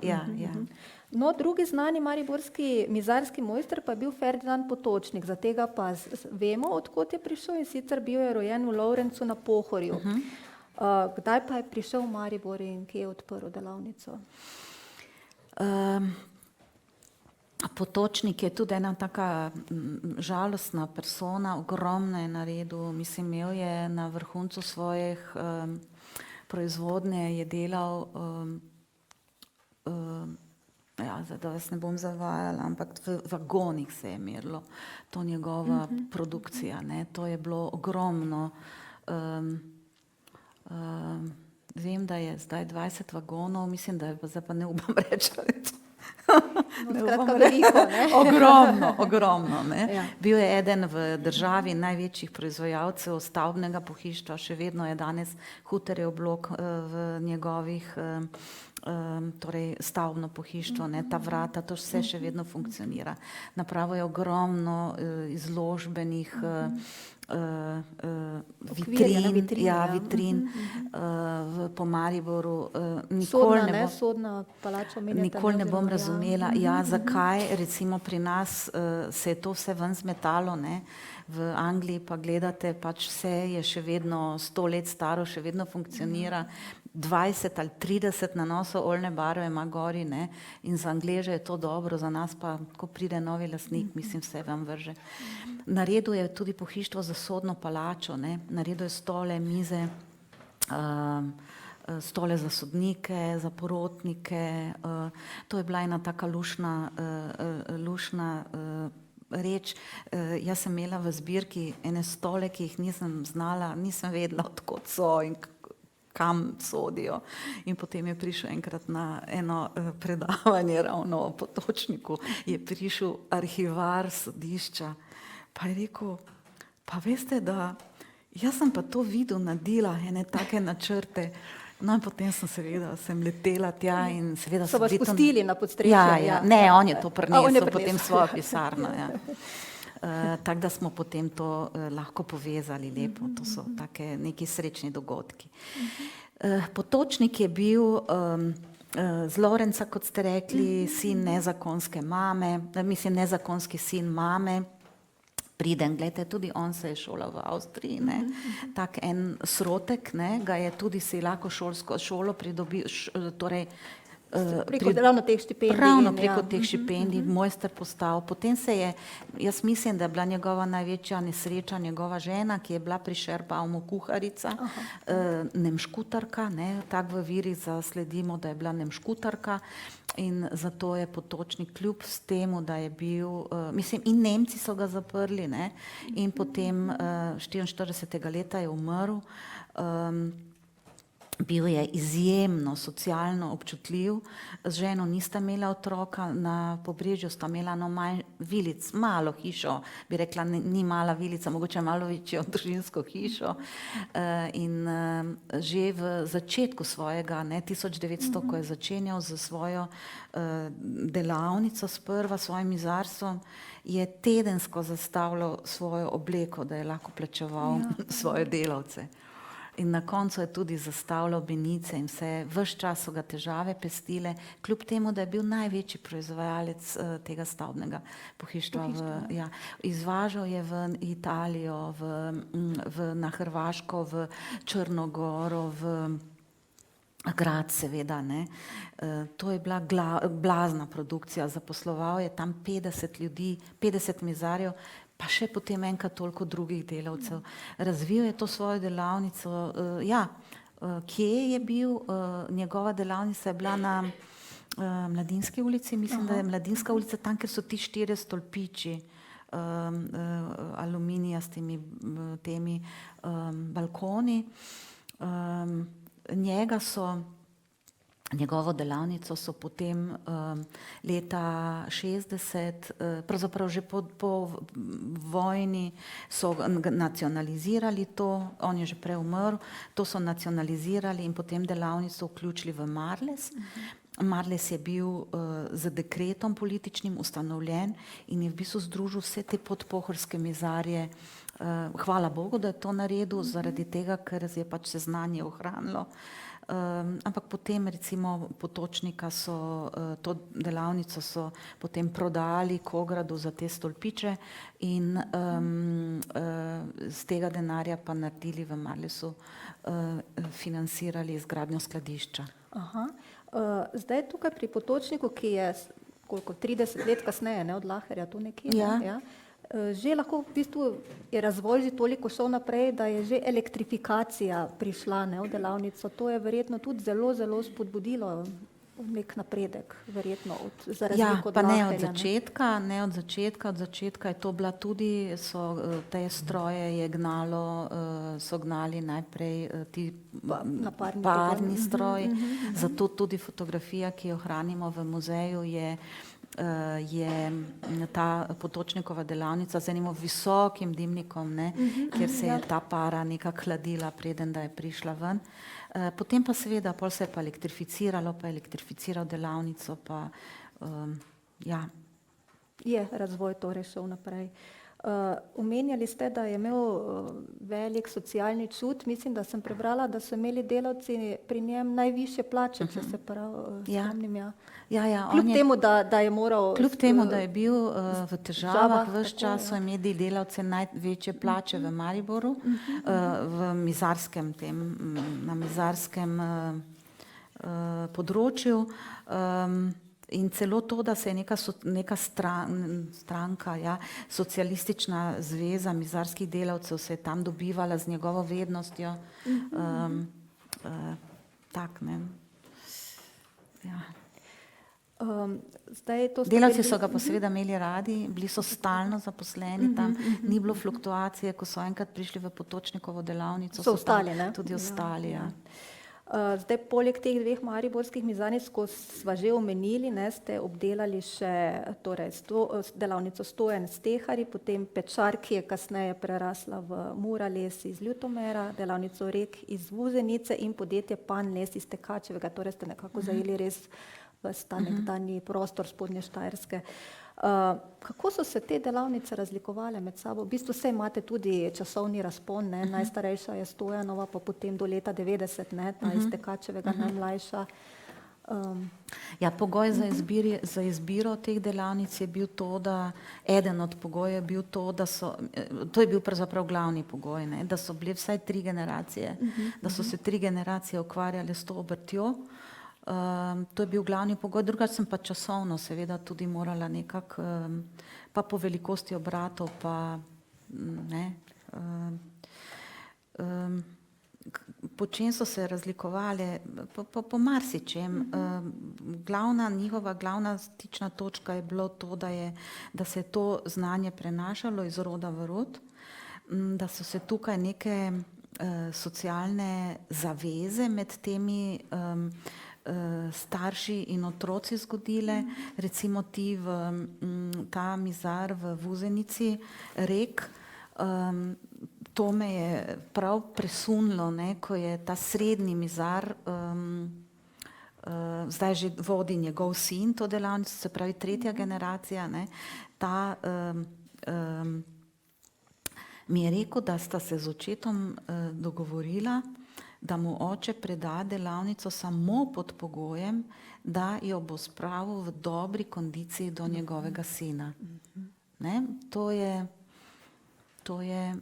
No, drugi znani mariborski mizarski mojster pa je bil Ferdinand Potočnik, za tega pa vemo, odkot je prišel, in sicer bil je rojen v Lovrencu na Pohorju. Kdaj pa je prišel v Maribor in kje je odprl delavnico? Potočnik je tudi ena taka žalostna persona, ogromno je naredil, mislim, imel je na vrhuncu svojih proizvodnje, je delal, zdaj da vas ne bom zavajala, ampak v vagonih se je merilo to njegova produkcija, ne, to je bilo ogromno. Vem, da je zdaj 20 vagonov, mislim, da je pa zdaj pa ne upam reči, Skratka veliko, ne? Ogromno, ne. Ja. Bil je eden v državi največjih proizvajalcev stavbnega pohištva, še vedno je danes Huterjev blok v njegovih, torej stavbno pohištvo, ne, ta vrata, to vse še vedno funkcionira. Napravo je ogromno izložbenih vitrin po Mariboru. Nikoli ne bom razumela, zakaj recimo pri nas se je to vse ven zmetalo, ne, v Angliji pa gledate, pač vse je še vedno 100 let staro, še vedno funkcionira, 20 ali 30 nanosov oljne barve ima gori, ne, in za Angleže je to dobro, za nas pa, ko pride novi lastnik, mislim, vse vam vrže. Naredil je tudi pohištvo za sodno palačo, ne, naredil je stole, mize, stole za sodnike, za porotnike, to je bila ena taka lušna reč. Jaz sem imela v zbirki ene stole, ki jih nisem vedela, odkot so in kam sodijo. In potem je prišel enkrat na eno predavanje ravno o Potočniku, je prišel arhivar sodišča, pa je rekel, pa veste, da jaz sem pa to videl, nadela ene take načrte. No in potem sem letela tja in seveda so vas pustili na podstrešje? Ja, ne, on je to prinesel potem svojo pisarno, ja. Tako da smo potem to lahko povezali lepo, to so take neki srečni dogodki. Potočnik je bil z Lovrenca, kot ste rekli, sin nezakonske mame, mislim, nezakonski sin mame, priden, gledajte, tudi on se je šolal v Avstriji, ne, tak en srotek, ne, ga je tudi si lahko šolo pridobil, torej Ravno teh štipendij. Ravno preko teh štipendij, mojster postal. Potem se je, jaz mislim, da je bila njegova največja nesreča njegova žena, ki je bila pri Šerbaumu kuharica, nemškutarka, ne, tako v virih zasledimo, da je bila nemškutarka in zato je Potočnik kljub s temu, da je bil, mislim, in Nemci so ga zaprli, ne, in potem 44. leta je umrl. Bil je izjemno socialno občutljiv, z ženo nista imela otroka, na Pobrežju sta imela vilic, malo hišo, bi rekla, ni mala vilica, mogoče malo večjo družinsko hišo. In že v začetku svojega, 1900, ko je začenjal z svojo delavnico sprva, svojim mizarstvom, je tedensko zastavljal svojo obleko, da je lahko plačeval svoje delavce. In na koncu je tudi zastavljal benice in vse, ves čas so ga težave pestile, kljub temu, da je bil največji proizvajalec tega stavbnega pohištva. Izvažal je v Italijo, na Hrvaško, v Črnogoro, v Grad seveda, ne. To je bila blazna produkcija, zaposloval je tam 50 ljudi, 50 mizarjev, pa še potem enkrat toliko drugih delavcev. Razvil je to svojo delavnico, kje je bil, njegova delavnica je bila na Mladinski ulici, mislim, da je Mladinska ulica tam, ker so ti 4 stolpiči aluminija s temi temi balkoni. Njegovo delavnico so potem leta 60, pravzaprav že po vojni so nacionalizirali to, on je že prej umrl, to so nacionalizirali in potem delavnico vključili v Marles. Marles je bil z dekretom političnim ustanovljen in je v bistvu združil vse te podpohorske mizarje. Hvala Bogu, da je to naredil, zaradi tega, ker je pač se znanje ohranilo. Ampak potem recimo Potočnika so, to delavnico so potem prodali Kogradu za te stolpiče in z tega denarja pa naredili v Marlesu, financirali izgradnjo skladišča. Zdaj tukaj pri Potočniku, ki je koliko, 30 let kasneje, ne, od Laherja, tu nekje, že lahko v bistvu je razvoj že toliko šel naprej, da je že elektrifikacija prišla, ne, v delavnico. To je verjetno tudi zelo, zelo spodbudilo nek napredek, verjetno za razliko od Laherja. Od začetka je to bila tudi, te stroje je gnalo, so gnali najprej ti parni stroji, zato tudi fotografija, ki jo hranimo v muzeju, je ta Potočnikova delavnica z enim visokim dimnikom, ne, kjer se je ta para nekako hladila, preden da je prišla ven. Potem pa seveda, pol se je pa elektrificiral delavnico, pa Je razvoj torej šel naprej. Omenjali ste, da je imel velik socialni čut, mislim, da sem prebrala, da so imeli delavci pri njem najvišje plače, če se prav spomnim. Kljub temu, da je moral... Kljub temu, da je bil v težavah, ves čas so imeli delavce največje plače v Mariboru, v mizarskem na mizarskem področju. In celo to, da se je neka stranka, Socialistična zveza mizarskih delavcev se je tam dobivala z njegovo vednostjo. Delavci so ga pa seveda imeli radi, bili so stalno zaposleni tam, ni bilo fluktuacije, ko so enkrat prišli v Potočnikovo delavnico, so ostali, ne? Tudi ostali, Zdaj, poleg teh dveh mariborskih mizarnic, ko sva že omenili, ne, ste obdelali še delavnico Stojan Stehari, potem Pečar, ki je kasneje prerasla v Murales iz Ljutomera, delavnico Rek iz Vuzenice in podjetje Pan Les iz Tekačevega, torej ste nekako zajeli res ta nekdanji prostor Spodnje Štajerske. Kako so se te delavnice razlikovale med sabo? V bistvu saj imate tudi časovni razpon, ne? Najstarejša je Stojanova, pa potem do leta 90, ne? Ta iz Tekačevega najmlajša. Pogoj za izbiro teh delavnic je bil to, da eden od pogojev je bil to, da to je bil pravzaprav glavni pogoj, ne? Da so bile vsaj 3 generacije, da so se 3 generacije ukvarjale s to obrtjo. To je bil glavni pogoj, drugače sem pa časovno seveda tudi morala nekako, pa po velikosti obratov, pa ne. Po čem so se razlikovali? Po marsičem. Njihova glavna stična točka je bilo to, da se je to znanje prenašalo iz roda v rod, da so se tukaj neke socialne zaveze med temi starši in otroci zgodile, recimo ta mizar v Vuzenici, Rek, to me je prav presunilo, ne, ko je ta srednji mizar, zdaj že vodi njegov sin to delavnico, se pravi tretja generacija, ne, ta mi je rekel, da sta se z očetom dogovorila, da mu oče preda delavnico samo pod pogojem, da jo bo spravil v dobri kondiciji do njegovega sina. Ne? To je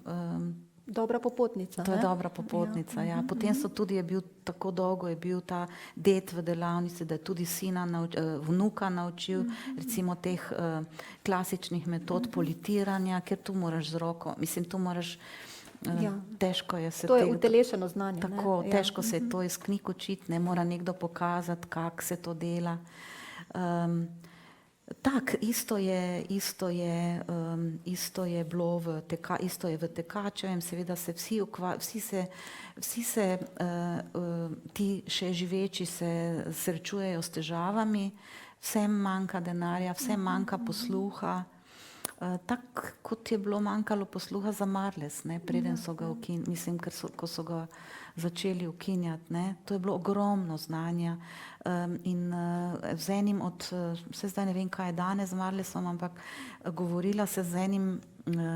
dobra popotnica. To je dobra popotnica, ja. Potem je bil tako dolgo je bil ta ded v delavnici, da je tudi vnuka naučil recimo teh klasičnih metod politiranja, ker tu moraš z roko, mislim, tu moraš težko je se to je utelešeno znanje. Tako, težko se je to iz knjig učiti, ne mora nekdo pokazati, kako se to dela. Tak, isto je bilo v Tekačevem, seveda se ti še živeči se srečujejo s težavami, vsem manjka denarja, vsem manjka posluha. Tako kot je bilo manjkalo posluha za Marles, ne, preden so ga mislim, ko so ga začeli ukinjati, ne, to je bilo ogromno znanja. In z enim vse zdaj ne vem, kaj je danes z Marlesom, ampak govorila se z enim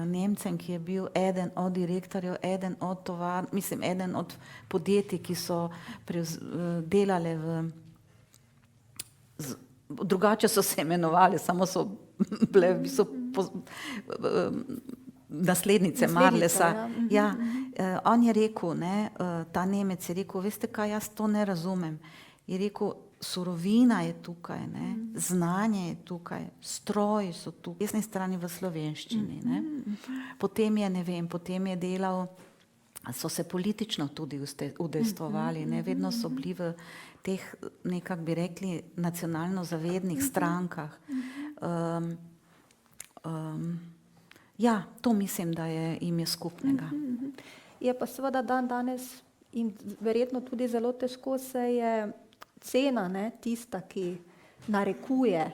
Nemcem, ki je bil eden od direktorjev, eden od podjetij, ki so delale drugače so se imenovali, samo so bile naslednice Marlesa. Ja, on je rekel, ne, ta Nemec je rekel, veste kaj, jaz to ne razumem. Je rekel, surovina je tukaj, ne, znanje je tukaj, stroji so tukaj, desni strani v slovenščini. Ne. Potem je delal, so se politično tudi udejstvovali, ne, vedno so bili v teh, nekako bi rekli, nacionalno zavednih strankah. Ja, to mislim, da jim je skupnega. Je pa seveda danes in verjetno tudi zelo težko se je cena, ne, tista, ki narekuje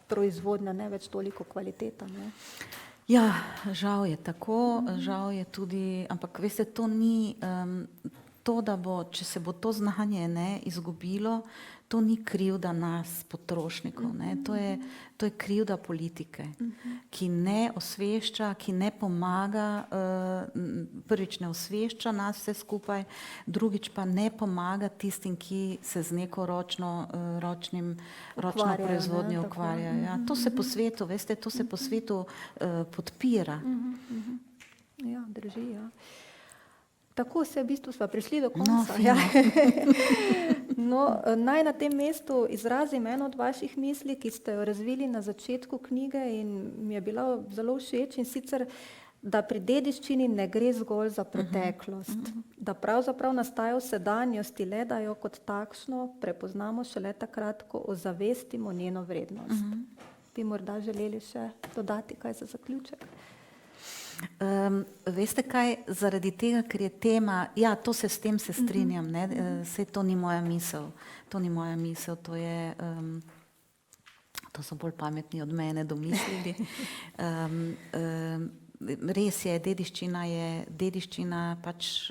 proizvodnja, ne več toliko kvaliteta. Ne. Ja, žal je tako, žal je tudi, ampak veste, to ni to, da če se bo to znanje, ne, izgubilo, to ni krivda nas, potrošnikov, ne, to je krivda politike, ki ne osvešča, ki ne pomaga, prvič ne osvešča nas vse skupaj, drugič pa ne pomaga tistim, ki se z neko ročno proizvodnjo ukvarjajo. Ja, to se po svetu, veste, to se po svetu podpira. Ja, drži, ja. Tako se v bistvu sva prišli do konca. No, naj na tem mestu izrazim eno od vaših misli, ki ste jo razvili na začetku knjige in mi je bila zelo všeč, in sicer, da pri dediščini ne gre zgolj za preteklost, da pravzaprav nastaja v sedanjosti, le da jo kot takšno prepoznamo šele takrat, ko ozavestimo njeno vrednost. Bi morda želeli še dodati kaj za zaključek? Veste kaj, zaradi tega, ker je tema, ja, s tem se strinjam, ne, saj to ni moja misel, to so bolj pametni od mene domislili. Res je, dediščina pač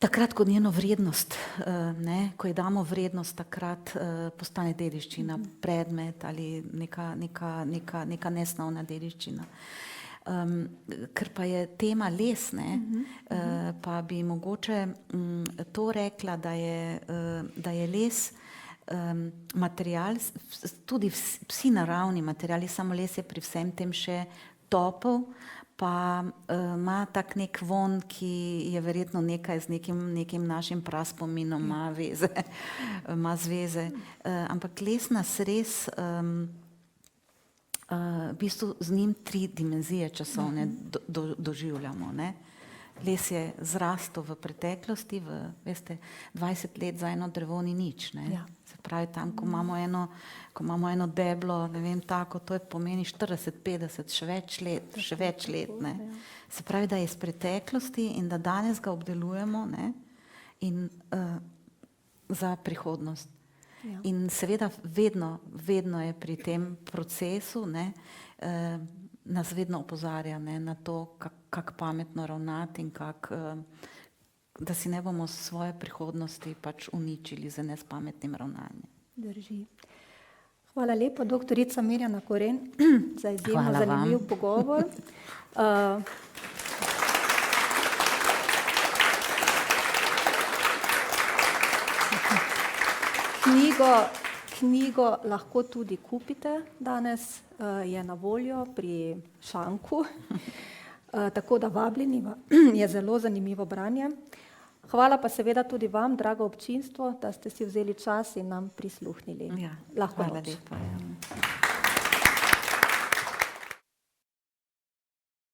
takrat, ko njeno vrednost, ne, ko ji damo vrednost, takrat postane dediščina predmet ali neka nesnovna dediščina. Ker pa je tema les, ne, pa bi mogoče to rekla, da je les material, tudi vsi naravni materiali, samo les je pri vsem tem še topel, pa ima tak nek von, ki je verjetno nekaj z nekim našim praspominom ima zveze. Ampak les nas res v bistvu z njim 3 dimenzije časovne doživljamo, ne. Les je zrastel v preteklosti, veste, 20 let za eno drevo ni nič, ne. Ja. Se pravi, tam, ko imamo eno deblo, ne vem, tako, to pomeni 40, 50, še več let, ne. Se pravi, da je iz preteklosti in da danes ga obdelujemo, ne, in za prihodnost. Ja. In seveda vedno je pri tem procesu, ne, nas vedno opozarja, ne, na to, kako pametno ravnati in da si ne bomo svoje prihodnosti pač uničili z nespametnim ravnanjem. Drži. Hvala lepa, doktorica Mirjana Koren, za izjemno zanimiv pogovor. Knjigo lahko tudi kupite danes, je na voljo pri Šanku, tako da vabljeni, je zelo zanimivo branje. Hvala pa seveda tudi vam, drago občinstvo, da ste si vzeli čas in nam prisluhnili. Ja, Lahko hvala noč. lepa. Ja.